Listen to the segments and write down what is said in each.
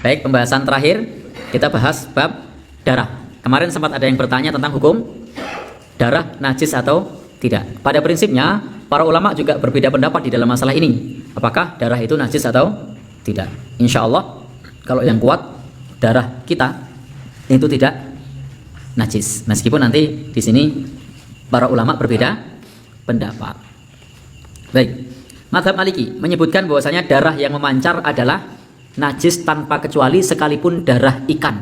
Baik, pembahasan terakhir kita bahas bab darah. Kemarin sempat ada yang bertanya tentang hukum darah najis atau tidak. Pada prinsipnya para ulama juga berbeda pendapat di dalam masalah ini. Apakah darah itu najis atau tidak? Insya Allah kalau yang kuat darah kita itu tidak najis. Meskipun nanti di sini para ulama berbeda pendapat. Baik, mazhab Maliki menyebutkan bahwasanya darah yang memancar adalah najis tanpa kecuali sekalipun darah ikan.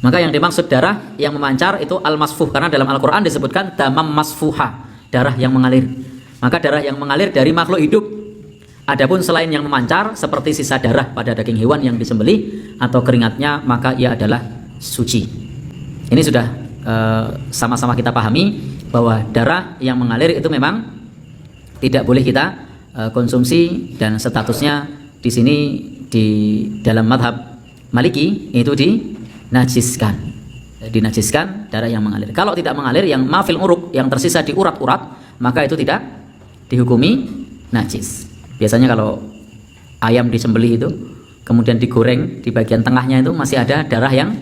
Maka yang dimaksud darah yang memancar itu al-masfuh, karena dalam Al-Quran disebutkan damam masfuha, darah yang mengalir. Maka darah yang mengalir dari makhluk hidup. Adapun selain yang memancar seperti sisa darah pada daging hewan yang disembelih atau keringatnya, maka ia adalah suci. Ini sudah sama-sama kita pahami bahwa darah yang mengalir itu memang tidak boleh kita konsumsi, dan statusnya di sini di dalam madhab Maliki itu dinajiskan darah yang mengalir. Kalau tidak mengalir, yang mafil uruk, yang tersisa di urat-urat, maka itu tidak dihukumi najis. Biasanya kalau ayam disembelih itu kemudian digoreng, di bagian tengahnya itu masih ada darah yang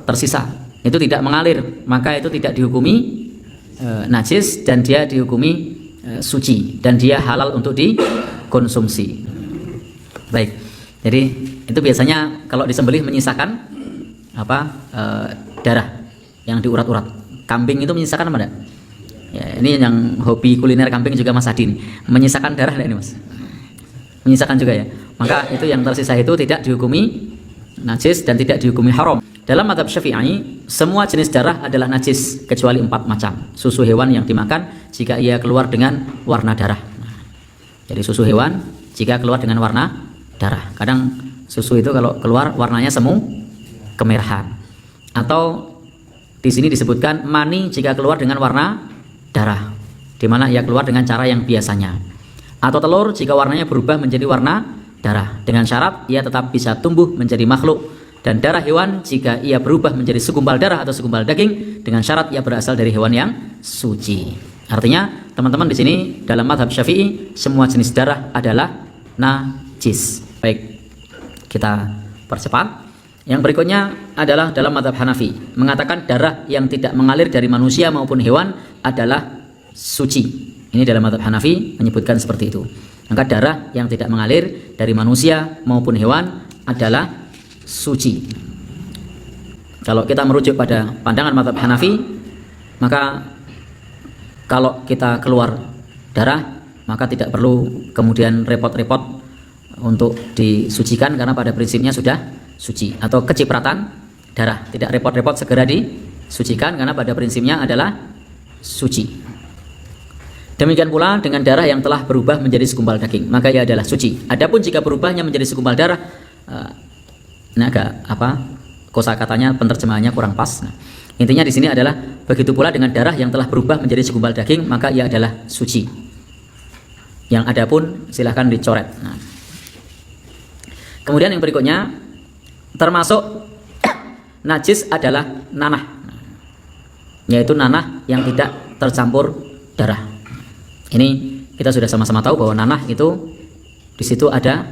tersisa, itu tidak mengalir, maka itu tidak dihukumi najis, dan dia dihukumi suci, dan dia halal untuk dikonsumsi. Baik, jadi itu biasanya kalau disembelih menyisakan darah yang di urat-urat. Kambing itu menyisakan apa enggak? Ya, ini yang hobi kuliner kambing juga Mas Adi, menyisakan darah enggak ini Mas? Menyisakan juga ya. Maka itu yang tersisa itu tidak dihukumi najis dan tidak dihukumi haram. Dalam mazhab Syafi'i, semua jenis darah adalah najis kecuali 4 macam. Susu hewan yang dimakan jika ia keluar dengan warna darah. Jadi susu hewan jika keluar dengan warna darah. Kadang susu itu kalau keluar warnanya semu kemerahan. Atau di sini disebutkan mani jika keluar dengan warna darah, di mana ia keluar dengan cara yang biasanya. Atau telur jika warnanya berubah menjadi warna darah, dengan syarat ia tetap bisa tumbuh menjadi makhluk. Dan darah hewan jika ia berubah menjadi segumpal darah atau segumpal daging, dengan syarat ia berasal dari hewan yang suci. Artinya teman-teman di sini dalam mazhab Syafi'i semua jenis darah adalah najis. Baik, kita percepat. Yang berikutnya adalah dalam mazhab Hanafi, mengatakan darah yang tidak mengalir dari manusia maupun hewan adalah suci. Ini dalam mazhab Hanafi menyebutkan seperti itu. Maka darah yang tidak mengalir dari manusia maupun hewan adalah suci. Kalau kita merujuk pada pandangan mazhab Hanafi, maka kalau kita keluar darah, maka tidak perlu kemudian repot-repot untuk disucikan, karena pada prinsipnya sudah suci. Atau kecipratan darah, tidak repot-repot segera disucikan, karena pada prinsipnya adalah suci. Demikian pula dengan darah yang telah berubah menjadi segumpal daging, maka ia adalah suci. Adapun jika berubahnya menjadi segumpal darah, ini agak kosakatanya, penerjemahannya kurang pas. Intinya di sini adalah begitu pula dengan darah yang telah berubah menjadi segumpal daging, maka ia adalah suci. Yang adapun silahkan dicoret. Kemudian yang berikutnya termasuk najis adalah nanah, yaitu nanah yang tidak tercampur darah. Ini kita sudah sama-sama tahu bahwa nanah itu di situ ada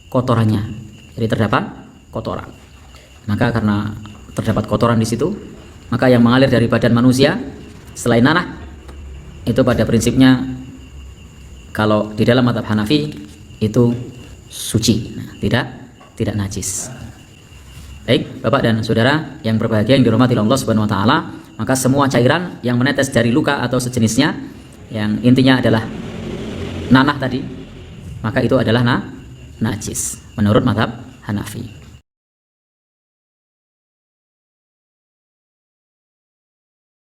kotorannya, jadi terdapat kotoran. Maka karena terdapat kotoran di situ, maka yang mengalir dari badan manusia selain nanah itu pada prinsipnya kalau di dalam mazhab Hanafi itu suci, tidak najis. Baik, Bapak dan Saudara yang berbahagia yang dirahmati Allah Subhanahu wa taala, maka semua cairan yang menetes dari luka atau sejenisnya yang intinya adalah nanah tadi, maka itu adalah najis menurut mazhab Hanafi.